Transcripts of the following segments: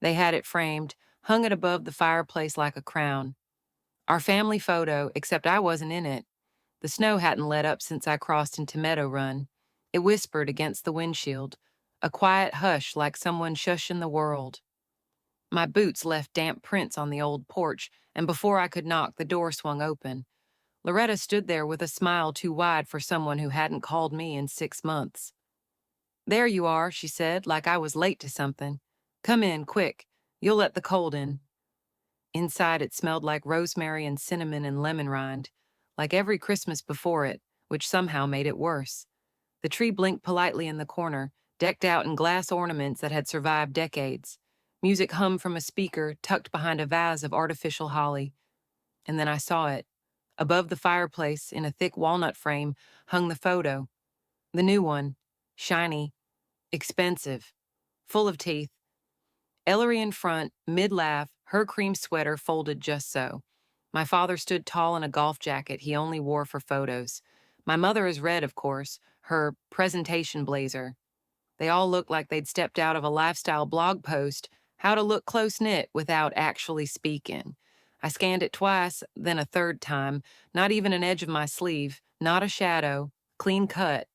They had it framed, hung it above the fireplace like a crown. Our family photo, except I wasn't in it. The snow hadn't let up since I crossed into Meadow Run. It whispered against the windshield, a quiet hush like someone shushing the world. My boots left damp prints on the old porch, and before I could knock, the door swung open. Loretta stood there with a smile too wide for someone who hadn't called me in 6 months. "There you are," she said, like I was late to something. "Come in, quick. You'll let the cold in." Inside, it smelled like rosemary and cinnamon and lemon rind, like every Christmas before it, which somehow made it worse. The tree blinked politely in the corner, decked out in glass ornaments that had survived decades. Music hummed from a speaker tucked behind a vase of artificial holly. And then I saw it. Above the fireplace, in a thick walnut frame, hung the photo. The new one. Shiny. Expensive. Full of teeth. Ellery in front, mid-laugh, her cream sweater folded just so. My father stood tall in a golf jacket he only wore for photos. My mother is red, of course, her presentation blazer. They all looked like they'd stepped out of a lifestyle blog post, how to look close-knit without actually speaking. I scanned it twice, then a third time, not even an edge of my sleeve, not a shadow, clean cut.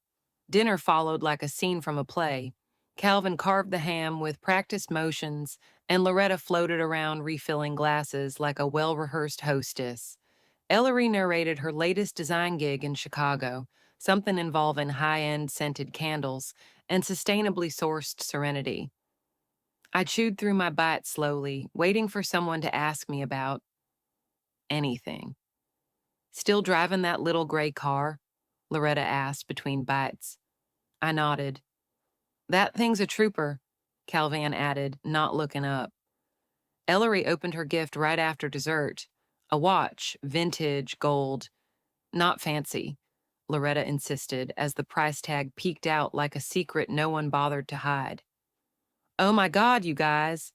Dinner followed like a scene from a play. Calvin carved the ham with practiced motions, and Loretta floated around refilling glasses like a well-rehearsed hostess. Ellery narrated her latest design gig in Chicago, something involving high-end scented candles and sustainably sourced serenity. I chewed through my bite slowly, waiting for someone to ask me about anything. "Still driving that little gray car?" Loretta asked between bites. I nodded. "That thing's a trooper," Calvan added, not looking up. Ellery opened her gift right after dessert. A watch, vintage, gold. "Not fancy," Loretta insisted as the price tag peeked out like a secret no one bothered to hide. "Oh my God, you guys,"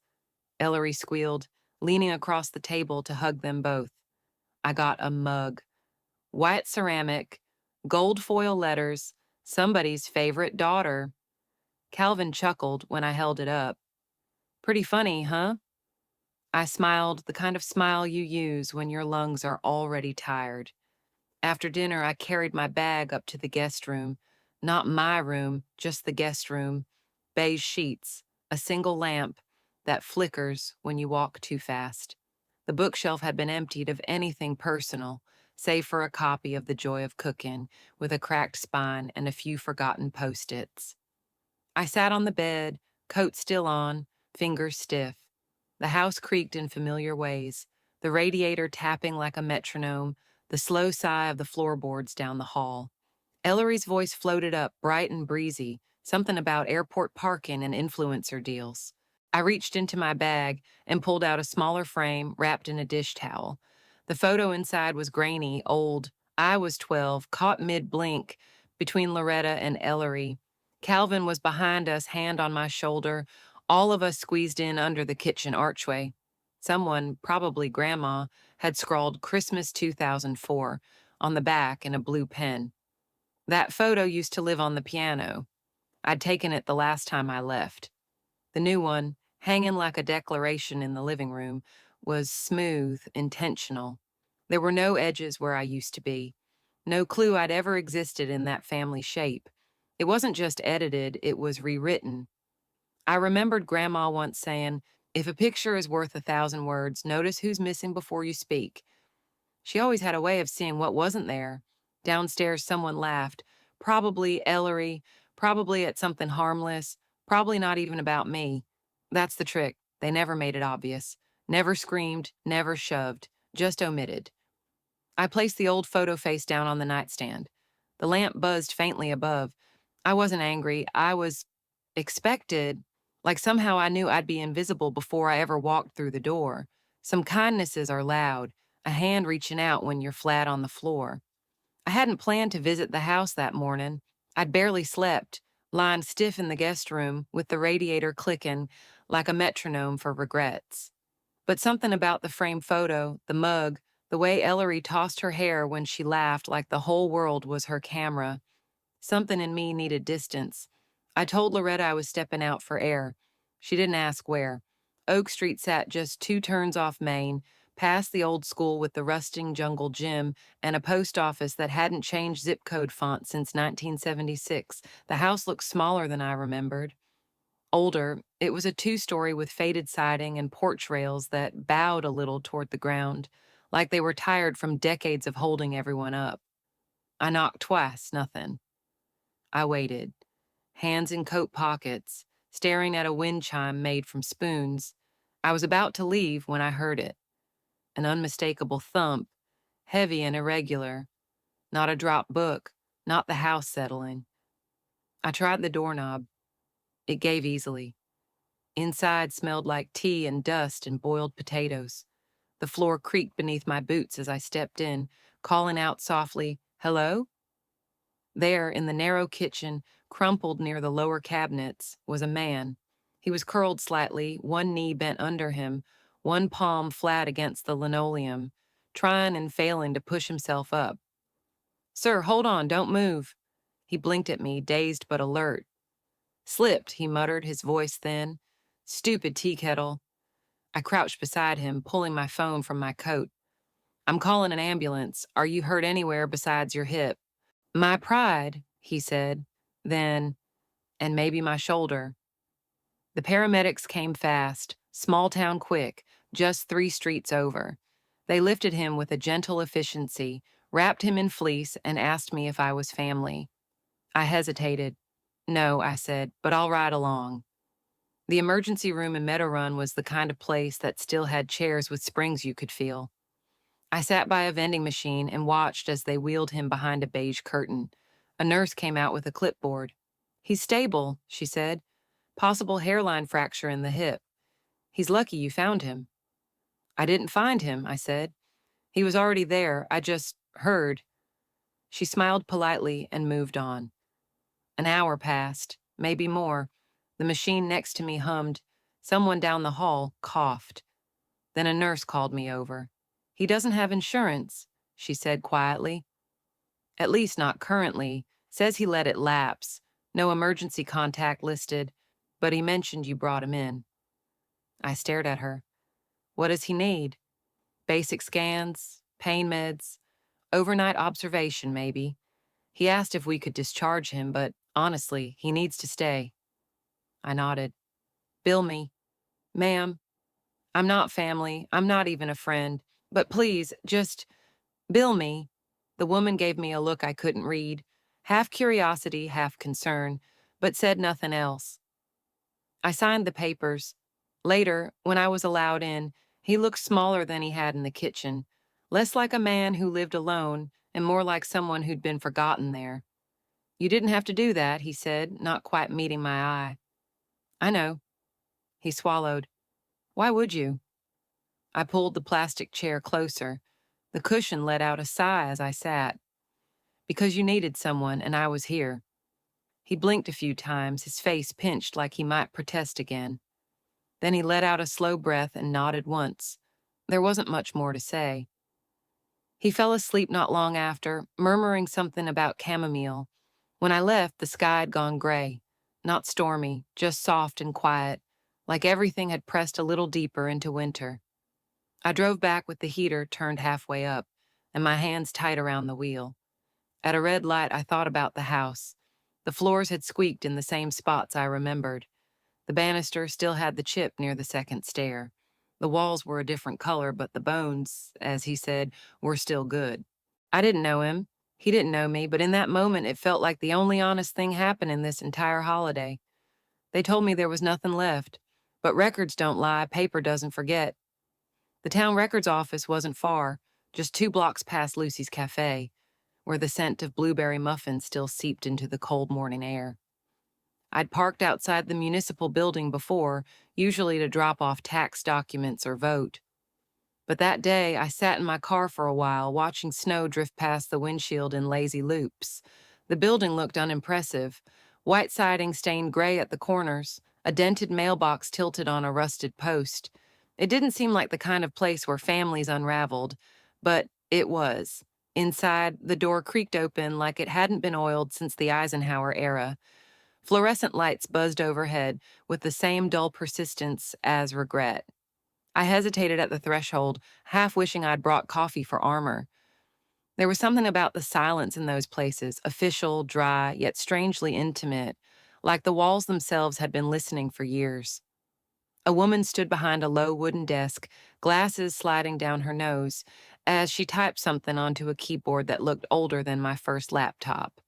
Ellery squealed, leaning across the table to hug them both. I got a mug. White ceramic, gold foil letters, somebody's favorite daughter. Calvin chuckled when I held it up. "Pretty funny, huh?" I smiled, the kind of smile you use when your lungs are already tired. After dinner, I carried my bag up to the guest room. Not my room, just the guest room. Beige sheets, a single lamp that flickers when you walk too fast. The bookshelf had been emptied of anything personal, save for a copy of The Joy of Cooking, with a cracked spine and a few forgotten post-its. I sat on the bed, coat still on, fingers stiff. The house creaked in familiar ways, the radiator tapping like a metronome, the slow sigh of the floorboards down the hall. Ellery's voice floated up, bright and breezy, something about airport parking and influencer deals. I reached into my bag and pulled out a smaller frame wrapped in a dish towel. The photo inside was grainy, old. I was 12, caught mid-blink between Loretta and Ellery. Calvin was behind us, hand on my shoulder, all of us squeezed in under the kitchen archway. Someone, probably Grandma, had scrawled Christmas 2004 on the back in a blue pen. That photo used to live on the piano. I'd taken it the last time I left. The new one, hanging like a declaration in the living room, was smooth, intentional. There were no edges where I used to be. No clue I'd ever existed in that family shape. It wasn't just edited, it was rewritten. I remembered Grandma once saying, "If a picture is worth 1,000 words, notice who's missing before you speak." She always had a way of seeing what wasn't there. Downstairs, someone laughed. Probably Ellery, probably at something harmless, probably not even about me. That's the trick. They never made it obvious. Never screamed, never shoved, just omitted. I placed the old photo face down on the nightstand. The lamp buzzed faintly above. I wasn't angry. I was expected, like somehow I knew I'd be invisible before I ever walked through the door. Some kindnesses are loud, a hand reaching out when you're flat on the floor. I hadn't planned to visit the house that morning. I'd barely slept, lying stiff in the guest room with the radiator clicking like a metronome for regrets. But something about the framed photo, the mug, the way Ellery tossed her hair when she laughed like the whole world was her camera, something in me needed distance. I told Loretta I was stepping out for air. She didn't ask where. Oak Street sat just 2 turns off Main, past the old school with the rusting jungle gym and a post office that hadn't changed zip code font since 1976. The house looked smaller than I remembered. Older, it was a 2-story with faded siding and porch rails that bowed a little toward the ground, like they were tired from decades of holding everyone up. I knocked twice, nothing. I waited, hands in coat pockets, staring at a wind chime made from spoons. I was about to leave when I heard it, an unmistakable thump, heavy and irregular, not a dropped book, not the house settling. I tried the doorknob. It gave easily. Inside smelled like tea and dust and boiled potatoes. The floor creaked beneath my boots as I stepped in, calling out softly, "Hello?" There, in the narrow kitchen, crumpled near the lower cabinets, was a man. He was curled slightly, one knee bent under him, one palm flat against the linoleum, trying and failing to push himself up. "Sir, hold on, don't move." He blinked at me, dazed but alert. "Slipped," he muttered, his voice thin. "Stupid tea kettle." I crouched beside him, pulling my phone from my coat. "I'm calling an ambulance. Are you hurt anywhere besides your hip?" "My pride," he said. Then, "and maybe my shoulder." The paramedics came fast, small town quick, just 3 streets over. They lifted him with a gentle efficiency, wrapped him in fleece, and asked me if I was family. I hesitated. "No," I said, "but I'll ride along." The emergency room in Meadow Run was the kind of place that still had chairs with springs you could feel. I sat by a vending machine and watched as they wheeled him behind a beige curtain. A nurse came out with a clipboard. "He's stable," she said. "Possible hairline fracture in the hip. He's lucky you found him." "I didn't find him," I said. "He was already there. I just heard." She smiled politely and moved on. An hour passed, maybe more. The machine next to me hummed. Someone down the hall coughed. Then a nurse called me over. "He doesn't have insurance," she said quietly. "At least not currently. Says he let it lapse. No emergency contact listed, but he mentioned you brought him in." I stared at her. "What does he need? Basic scans, pain meds, overnight observation, maybe. He asked if we could discharge him, but honestly, he needs to stay." I nodded. "Bill me." "Ma'am, I'm not family. I'm not even a friend. But please, just bill me." The woman gave me a look I couldn't read, half curiosity, half concern, but said nothing else. I signed the papers. Later, when I was allowed in, he looked smaller than he had in the kitchen, less like a man who lived alone and more like someone who'd been forgotten there. "You didn't have to do that," he said, not quite meeting my eye. "I know." He swallowed. "Why would you?" I pulled the plastic chair closer. The cushion let out a sigh as I sat. "Because you needed someone, and I was here." He blinked a few times, his face pinched like he might protest again. Then he let out a slow breath and nodded once. There wasn't much more to say. He fell asleep not long after, murmuring something about chamomile. When I left, the sky had gone gray. Not stormy, just soft and quiet, like everything had pressed a little deeper into winter. I drove back with the heater turned halfway up, and my hands tight around the wheel. At a red light, I thought about the house. The floors had squeaked in the same spots I remembered. The banister still had the chip near the second stair. The walls were a different color, but the bones, as he said, were still good. I didn't know him. He didn't know me, but in that moment it felt like the only honest thing happening this entire holiday. They told me there was nothing left. But records don't lie, paper doesn't forget. The town records office wasn't far, just 2 blocks past Lucy's Cafe, where the scent of blueberry muffins still seeped into the cold morning air. I'd parked outside the municipal building before, usually to drop off tax documents or vote. But that day, I sat in my car for a while, watching snow drift past the windshield in lazy loops. The building looked unimpressive. White siding stained gray at the corners, a dented mailbox tilted on a rusted post. It didn't seem like the kind of place where families unraveled, but it was. Inside, the door creaked open like it hadn't been oiled since the Eisenhower era. Fluorescent lights buzzed overhead with the same dull persistence as regret. I hesitated at the threshold, half wishing I'd brought coffee for armor. There was something about the silence in those places, official, dry, yet strangely intimate, like the walls themselves had been listening for years. A woman stood behind a low wooden desk, glasses sliding down her nose, as she typed something onto a keyboard that looked older than my first laptop.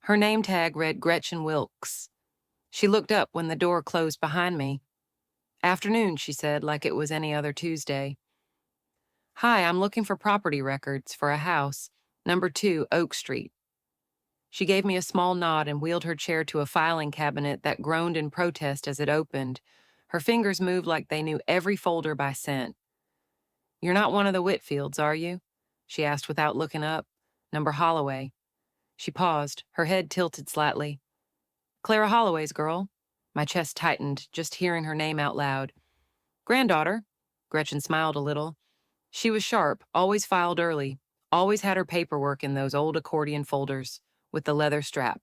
Her name tag read Gretchen Wilkes. She looked up when the door closed behind me. "Afternoon," she said, like it was any other Tuesday. "Hi, I'm looking for property records for a house, number 2 Oak Street." She gave me a small nod and wheeled her chair to a filing cabinet that groaned in protest as it opened. Her fingers moved like they knew every folder by scent. "You're not one of the Whitfields, are you?" she asked without looking up. "Number Holloway." She paused, her head tilted slightly. "Clara Holloway's girl." My chest tightened, just hearing her name out loud. "Granddaughter." Gretchen smiled a little. She was sharp, always filed early, always had her paperwork in those old accordion folders with the leather strap.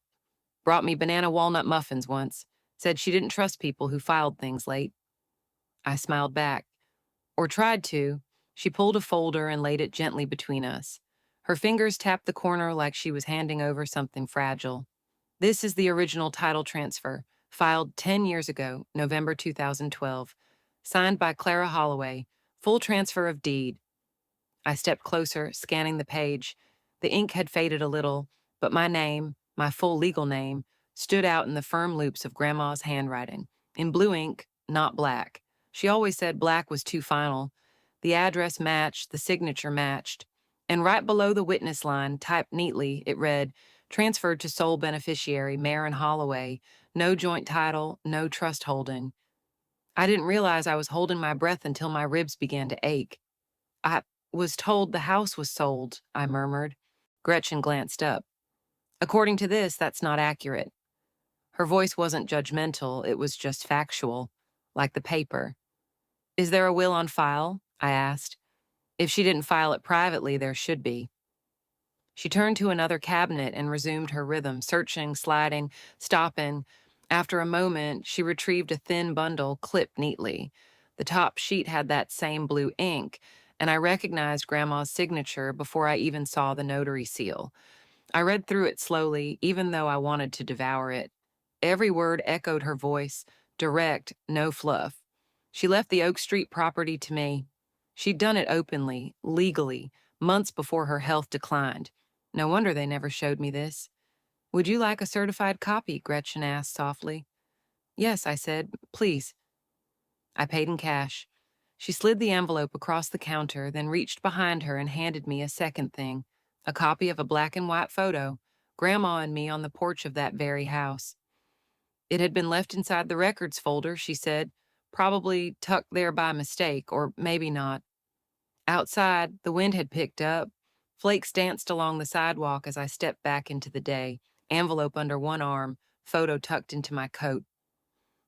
Brought me banana walnut muffins once. Said she didn't trust people who filed things late. I smiled back. Or tried to. She pulled a folder and laid it gently between us. Her fingers tapped the corner like she was handing over something fragile. "This is the original title transfer, filed 10 years ago, November 2012. Signed by Clara Holloway. Full transfer of deed." I stepped closer, scanning the page. The ink had faded a little, but my name, my full legal name, stood out in the firm loops of Grandma's handwriting. In blue ink, not black. She always said black was too final. The address matched, the signature matched. And right below the witness line, typed neatly, it read, "Transferred to sole beneficiary, Marin Holloway. No joint title, no trust holding." I didn't realize I was holding my breath until my ribs began to ache. "I was told the house was sold," I murmured. Gretchen glanced up. "According to this, that's not accurate." Her voice wasn't judgmental, it was just factual, like the paper. "Is there a will on file?" I asked. If she didn't file it privately, there should be. She turned to another cabinet and resumed her rhythm, searching, sliding, stopping. After a moment, she retrieved a thin bundle clipped neatly. The top sheet had that same blue ink, and I recognized Grandma's signature before I even saw the notary seal. I read through it slowly, even though I wanted to devour it. Every word echoed her voice, direct, no fluff. She left the Oak Street property to me. She'd done it openly, legally, months before her health declined. No wonder they never showed me this. "Would you like a certified copy?" Gretchen asked softly. "Yes," I said. "Please." I paid in cash. She slid the envelope across the counter, then reached behind her and handed me a second thing, a copy of a black and white photo, Grandma and me on the porch of that very house. It had been left inside the records folder, she said, probably tucked there by mistake, or maybe not. Outside, the wind had picked up. Flakes danced along the sidewalk as I stepped back into the day, envelope under one arm, photo tucked into my coat.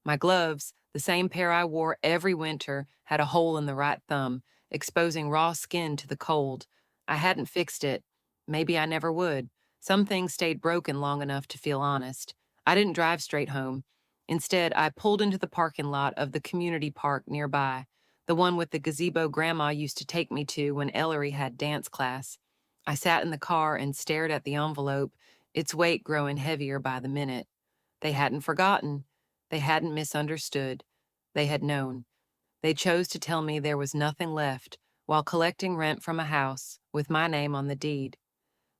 My gloves, the same pair I wore every winter, had a hole in the right thumb, exposing raw skin to the cold. I hadn't fixed it. Maybe I never would. Some things stayed broken long enough to feel honest. I didn't drive straight home. Instead, I pulled into the parking lot of the community park nearby, the one with the gazebo Grandma used to take me to when Ellery had dance class. I sat in the car and stared at the envelope, its weight growing heavier by the minute. They hadn't forgotten. They hadn't misunderstood. They had known. They chose to tell me there was nothing left while collecting rent from a house with my name on the deed.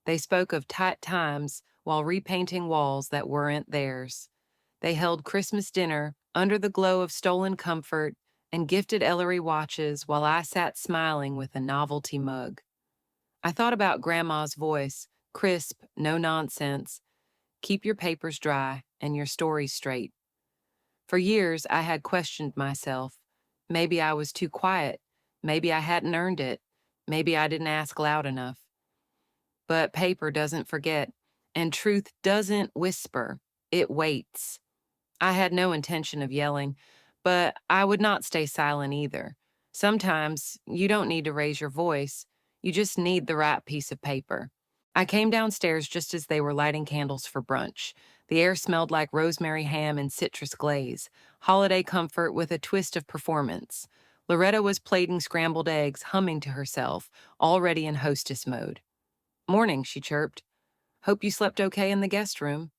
They spoke of tight times while repainting walls that weren't theirs. They held Christmas dinner under the glow of stolen comfort and gifted Ellery watches while I sat smiling with a novelty mug. I thought about Grandma's voice, crisp, no nonsense. "Keep your papers dry and your stories straight." For years, I had questioned myself. Maybe I was too quiet. Maybe I hadn't earned it. Maybe I didn't ask loud enough. But paper doesn't forget, and truth doesn't whisper. It waits. I had no intention of yelling, but I would not stay silent either. Sometimes you don't need to raise your voice. You just need the right piece of paper. I came downstairs just as they were lighting candles for brunch. The air smelled like rosemary ham and citrus glaze, holiday comfort with a twist of performance. Loretta was plating scrambled eggs, humming to herself, already in hostess mode. "Morning," she chirped. "Hope you slept okay in the guest room."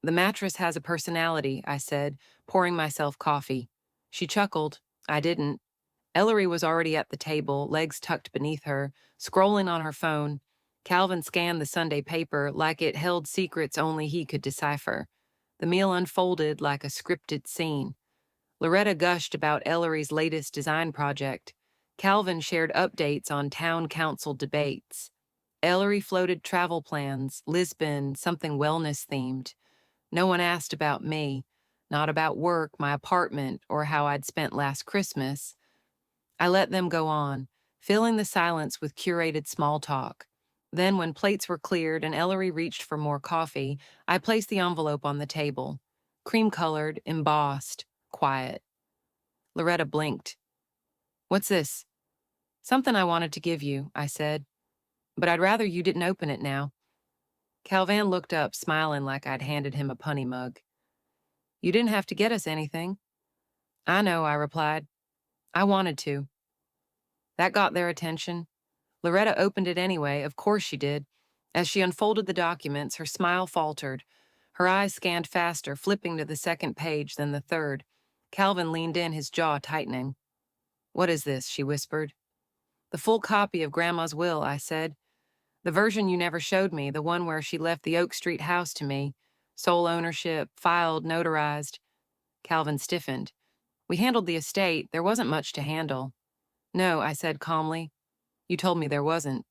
"The mattress has a personality," I said, pouring myself coffee. She chuckled. I didn't. Ellery was already at the table, legs tucked beneath her, scrolling on her phone. Calvin scanned the Sunday paper like it held secrets only he could decipher. The meal unfolded like a scripted scene. Loretta gushed about Ellery's latest design project. Calvin shared updates on town council debates. Ellery floated travel plans, Lisbon, something wellness themed. No one asked about me, not about work, my apartment, or how I'd spent last Christmas. I let them go on, filling the silence with curated small talk. Then, when plates were cleared and Ellery reached for more coffee, I placed the envelope on the table. Cream-colored, embossed, quiet. Loretta blinked. "What's this?" "Something I wanted to give you," I said. "But I'd rather you didn't open it now." Calvin looked up, smiling like I'd handed him a punny mug. "You didn't have to get us anything." "I know," I replied. "I wanted to." That got their attention. Loretta opened it anyway, of course she did. As she unfolded the documents, her smile faltered. Her eyes scanned faster, flipping to the second page, then the third. Calvin leaned in, his jaw tightening. "What is this?" she whispered. "The full copy of Grandma's will," I said. "The version you never showed me, the one where she left the Oak Street house to me. Sole ownership, filed, notarized." Calvin stiffened. "We handled the estate. There wasn't much to handle." "No," I said calmly. "You told me there wasn't.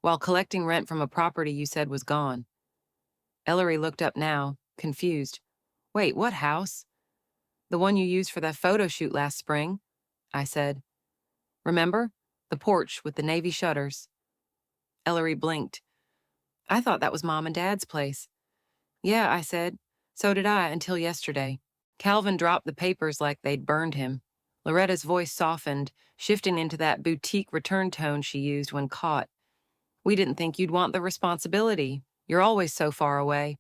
While collecting rent from a property you said was gone." Ellery looked up now, confused. "Wait, what house?" "The one you used for that photo shoot last spring," I said. "Remember? The porch with the navy shutters." Ellery blinked. "I thought that was Mom and Dad's place." "Yeah," I said. "So did I, until yesterday." Calvin dropped the papers like they'd burned him. Loretta's voice softened, shifting into that boutique return tone she used when caught. "We didn't think you'd want the responsibility. You're always so far away."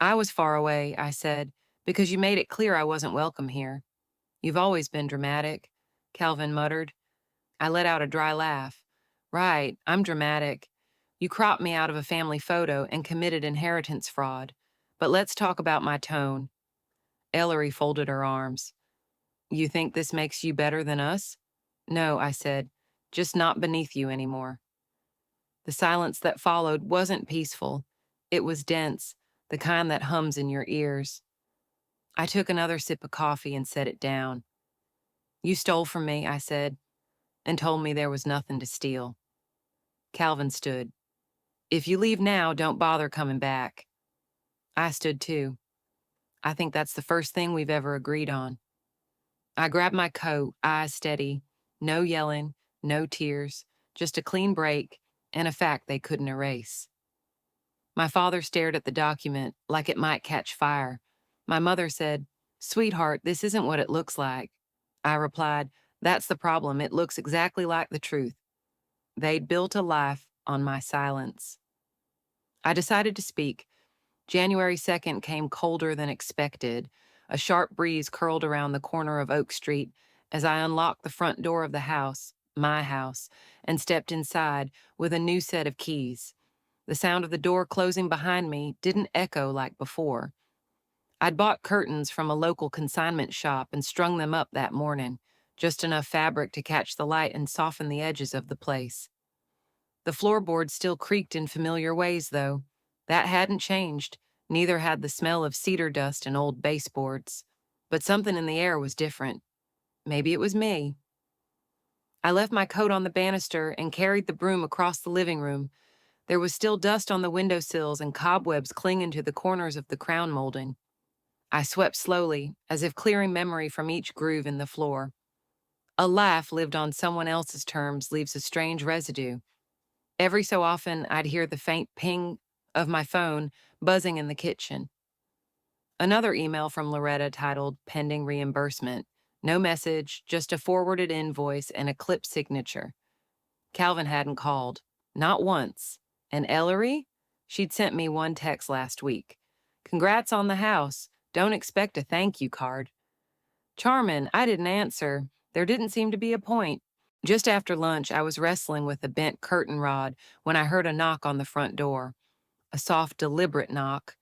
"I was far away," I said, "because you made it clear I wasn't welcome here." "You've always been dramatic," Calvin muttered. I let out a dry laugh. "Right, I'm dramatic. You cropped me out of a family photo and committed inheritance fraud. But let's talk about my tone." Ellery folded her arms. "You think this makes you better than us?" "No," I said, "just not beneath you anymore." The silence that followed wasn't peaceful. It was dense, the kind that hums in your ears. I took another sip of coffee and set it down. "You stole from me," I said, "and told me there was nothing to steal." Calvin stood. "If you leave now, don't bother coming back." I stood too. "I think that's the first thing we've ever agreed on." I grabbed my coat, eyes steady. No yelling, no tears, just a clean break and a fact they couldn't erase. My father stared at the document like it might catch fire. My mother said, "Sweetheart, this isn't what it looks like." I replied, "That's the problem. It looks exactly like the truth." They'd built a life on my silence. I decided to speak. January 2nd came colder than expected. A sharp breeze curled around the corner of Oak Street as I unlocked the front door of the house, my house, and stepped inside with a new set of keys. The sound of the door closing behind me didn't echo like before. I'd bought curtains from a local consignment shop and strung them up that morning, just enough fabric to catch the light and soften the edges of the place. The floorboards still creaked in familiar ways, though. That hadn't changed. Neither had the smell of cedar dust and old baseboards. But something in the air was different. Maybe it was me. I left my coat on the banister and carried the broom across the living room. There was still dust on the windowsills and cobwebs clinging to the corners of the crown molding. I swept slowly, as if clearing memory from each groove in the floor. A laugh lived on someone else's terms leaves a strange residue. Every so often, I'd hear the faint ping of my phone buzzing in the kitchen. Another email from Loretta titled "Pending Reimbursement." No message, just a forwarded invoice and a clipped signature. Calvin hadn't called. Not once. And Ellery? She'd sent me one text last week. Congrats on the house. Don't expect a thank you card. Charmin, I didn't answer. There didn't seem to be a point. Just after lunch, I was wrestling with a bent curtain rod when I heard a knock on the front door. A soft, deliberate knock.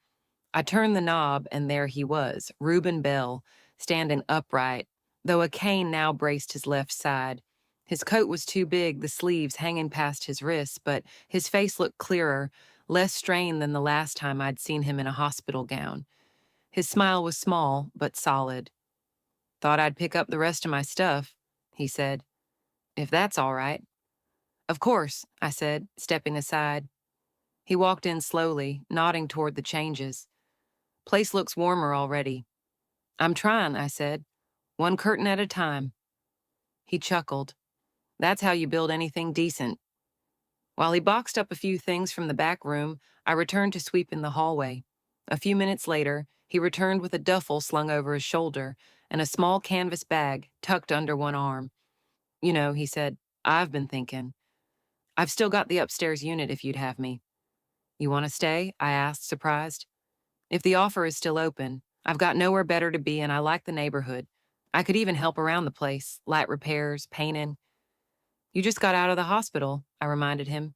I turned the knob, and there he was, Reuben Bell, standing upright, though a cane now braced his left side. His coat was too big, the sleeves hanging past his wrists, but his face looked clearer, less strained than the last time I'd seen him in a hospital gown. His smile was small, but solid. Thought I'd pick up the rest of my stuff, he said. If that's all right. Of course, I said, stepping aside. He walked in slowly, nodding toward the changes. Place looks warmer already. I'm trying, I said. One curtain at a time. He chuckled. That's how you build anything decent. While he boxed up a few things from the back room, I returned to sweeping the hallway. A few minutes later, he returned with a duffel slung over his shoulder and a small canvas bag tucked under one arm. You know, he said, I've been thinking. I've still got the upstairs unit if you'd have me. You want to stay? I asked, surprised. If the offer is still open, I've got nowhere better to be and I like the neighborhood. I could even help around the place, light repairs, painting. You just got out of the hospital, I reminded him.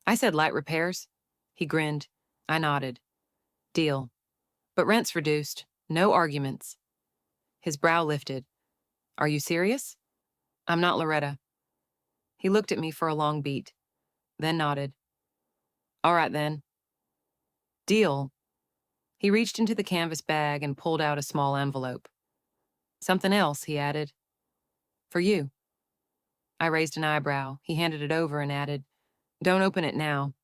I said light repairs. He grinned. I nodded. Deal. But rent's reduced. No arguments. His brow lifted. Are you serious? I'm not Loretta. He looked at me for a long beat, then nodded. All right then. Deal. He reached into the canvas bag and pulled out a small envelope. Something else, he added. For you. I raised an eyebrow. He handed it over and added, Don't open it now.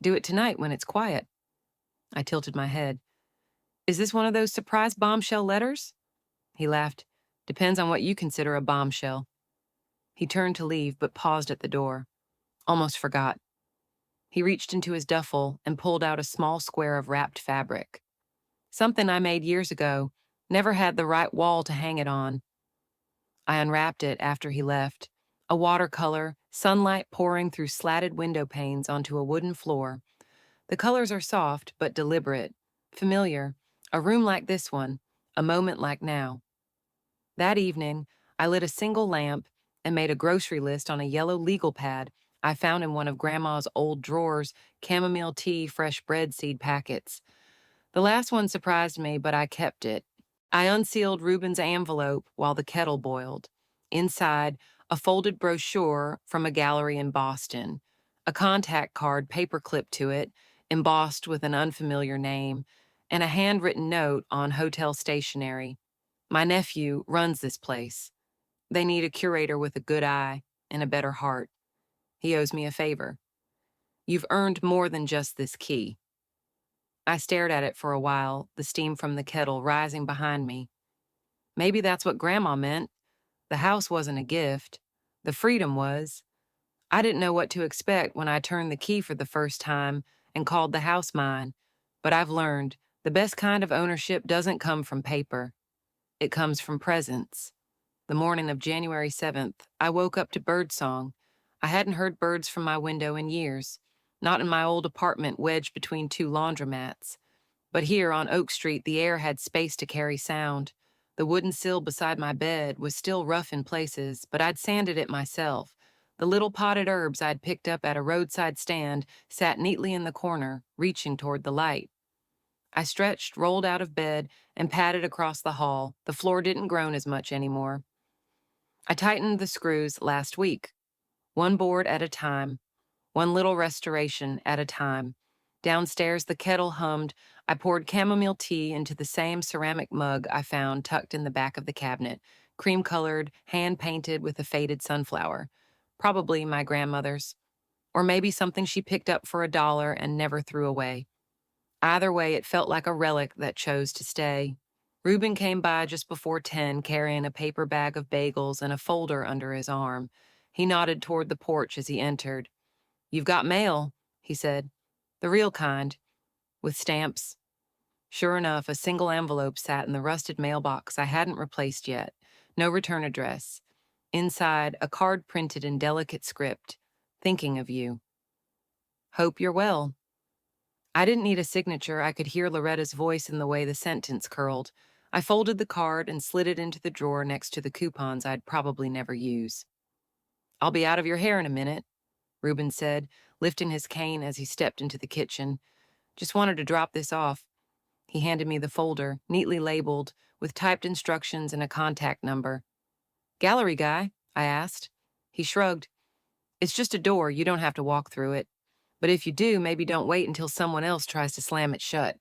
Do it tonight when it's quiet. I tilted my head. Is this one of those surprise bombshell letters? He laughed. Depends on what you consider a bombshell. He turned to leave, but paused at the door. Almost forgot. He reached into his duffel and pulled out a small square of wrapped fabric. Something I made years ago, never had the right wall to hang it on. I unwrapped it after he left. A watercolor, sunlight pouring through slatted window panes onto a wooden floor. The colors are soft but deliberate, familiar, a room like this one, a moment like now. That evening, I lit a single lamp and made a grocery list on a yellow legal pad I found in one of Grandma's old drawers, chamomile tea, fresh bread seed packets. The last one surprised me, but I kept it. I unsealed Reuben's envelope while the kettle boiled. Inside, a folded brochure from a gallery in Boston, a contact card paperclipped to it, embossed with an unfamiliar name, and a handwritten note on hotel stationery. My nephew runs this place. They need a curator with a good eye and a better heart. He owes me a favor. You've earned more than just this key. I stared at it for a while, the steam from the kettle rising behind me. Maybe that's what Grandma meant. The house wasn't a gift. The freedom was. I didn't know what to expect when I turned the key for the first time and called the house mine, but I've learned the best kind of ownership doesn't come from paper. It comes from presence. The morning of January 7th, I woke up to birdsong. I hadn't heard birds from my window in years, not in my old apartment wedged between two laundromats. But here on Oak Street, the air had space to carry sound. The wooden sill beside my bed was still rough in places, but I'd sanded it myself. The little potted herbs I'd picked up at a roadside stand sat neatly in the corner, reaching toward the light. I stretched, rolled out of bed, and padded across the hall. The floor didn't groan as much anymore. I tightened the screws last week, one board at a time, one little restoration at a time. Downstairs, the kettle hummed. I poured chamomile tea into the same ceramic mug I found tucked in the back of the cabinet, cream-colored, hand-painted with a faded sunflower. Probably my grandmother's. Or maybe something she picked up for $1 and never threw away. Either way, it felt like a relic that chose to stay. Reuben came by just before 10, carrying a paper bag of bagels and a folder under his arm. He nodded toward the porch as he entered. You've got mail, he said. The real kind, with stamps. Sure enough, a single envelope sat in the rusted mailbox I hadn't replaced yet. No return address. Inside, a card printed in delicate script. Thinking of you. Hope you're well. I didn't need a signature. I could hear Loretta's voice in the way the sentence curled. I folded the card and slid it into the drawer next to the coupons I'd probably never use. I'll be out of your hair in a minute, Reuben said, lifting his cane as he stepped into the kitchen. Just wanted to drop this off. He handed me the folder, neatly labeled, with typed instructions and a contact number. Gallery guy? I asked. He shrugged. It's just a door, you don't have to walk through it. But if you do, maybe don't wait until someone else tries to slam it shut.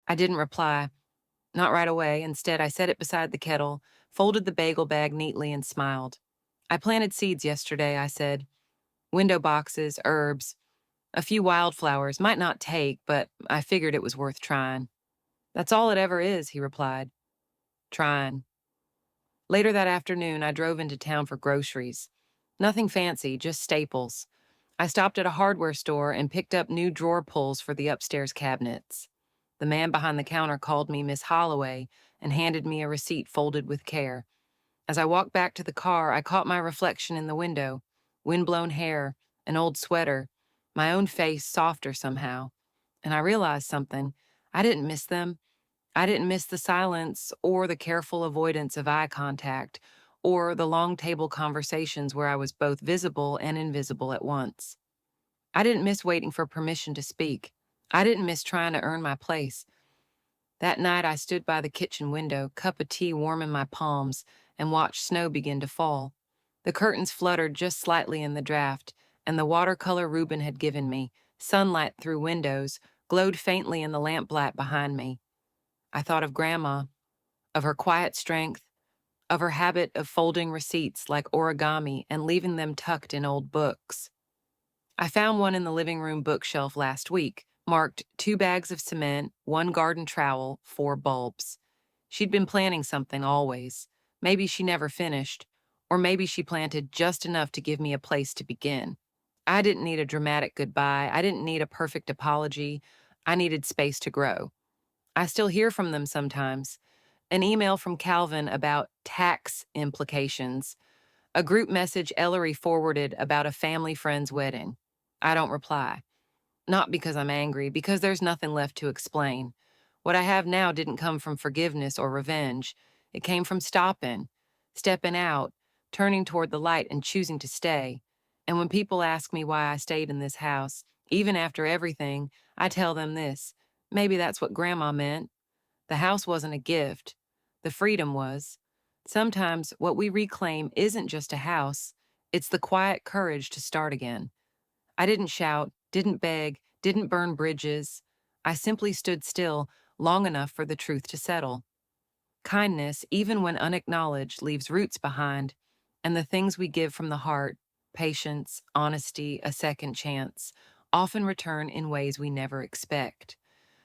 I didn't reply. Not right away. Instead, I set it beside the kettle, folded the bagel bag neatly, and smiled. I planted seeds yesterday, I said. Window boxes, herbs, a few wildflowers. Might not take, but I figured it was worth trying. That's all it ever is, he replied. Trying. Later that afternoon, I drove into town for groceries. Nothing fancy, just staples. I stopped at a hardware store and picked up new drawer pulls for the upstairs cabinets. The man behind the counter called me Miss Holloway and handed me a receipt folded with care. As I walked back to the car, I caught my reflection in the window, windblown hair, an old sweater, my own face softer somehow. And I realized something. I didn't miss them. I didn't miss the silence or the careful avoidance of eye contact or the long table conversations where I was both visible and invisible at once. I didn't miss waiting for permission to speak. I didn't miss trying to earn my place. That night I stood by the kitchen window, cup of tea warm in my palms, and watched snow begin to fall. The curtains fluttered just slightly in the draft, and the watercolor Reuben had given me, sunlight through windows, glowed faintly in the lampblack behind me. I thought of Grandma, of her quiet strength, of her habit of folding receipts like origami and leaving them tucked in old books. I found one in the living room bookshelf last week, marked 2 bags of cement, 1 garden trowel, 4 bulbs. She'd been planting something always. Maybe she never finished, or maybe she planted just enough to give me a place to begin. I didn't need a dramatic goodbye. I didn't need a perfect apology. I needed space to grow. I still hear from them sometimes. An email from Calvin about tax implications. A group message Ellery forwarded about a family friend's wedding. I don't reply. Not because I'm angry, because there's nothing left to explain. What I have now didn't come from forgiveness or revenge. It came from stopping, stepping out, turning toward the light and choosing to stay. And when people ask me why I stayed in this house, even after everything, I tell them this. Maybe that's what Grandma meant. The house wasn't a gift. The freedom was. Sometimes what we reclaim isn't just a house, it's the quiet courage to start again. I didn't shout, didn't beg, didn't burn bridges. I simply stood still long enough for the truth to settle. Kindness, even when unacknowledged, leaves roots behind, and the things we give from the heart, patience, honesty, a second chance, often return in ways we never expect.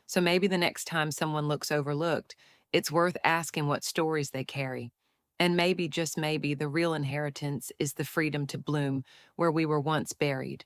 So maybe the next time someone looks overlooked, it's worth asking what stories they carry. And maybe, just maybe, the real inheritance is the freedom to bloom where we were once buried.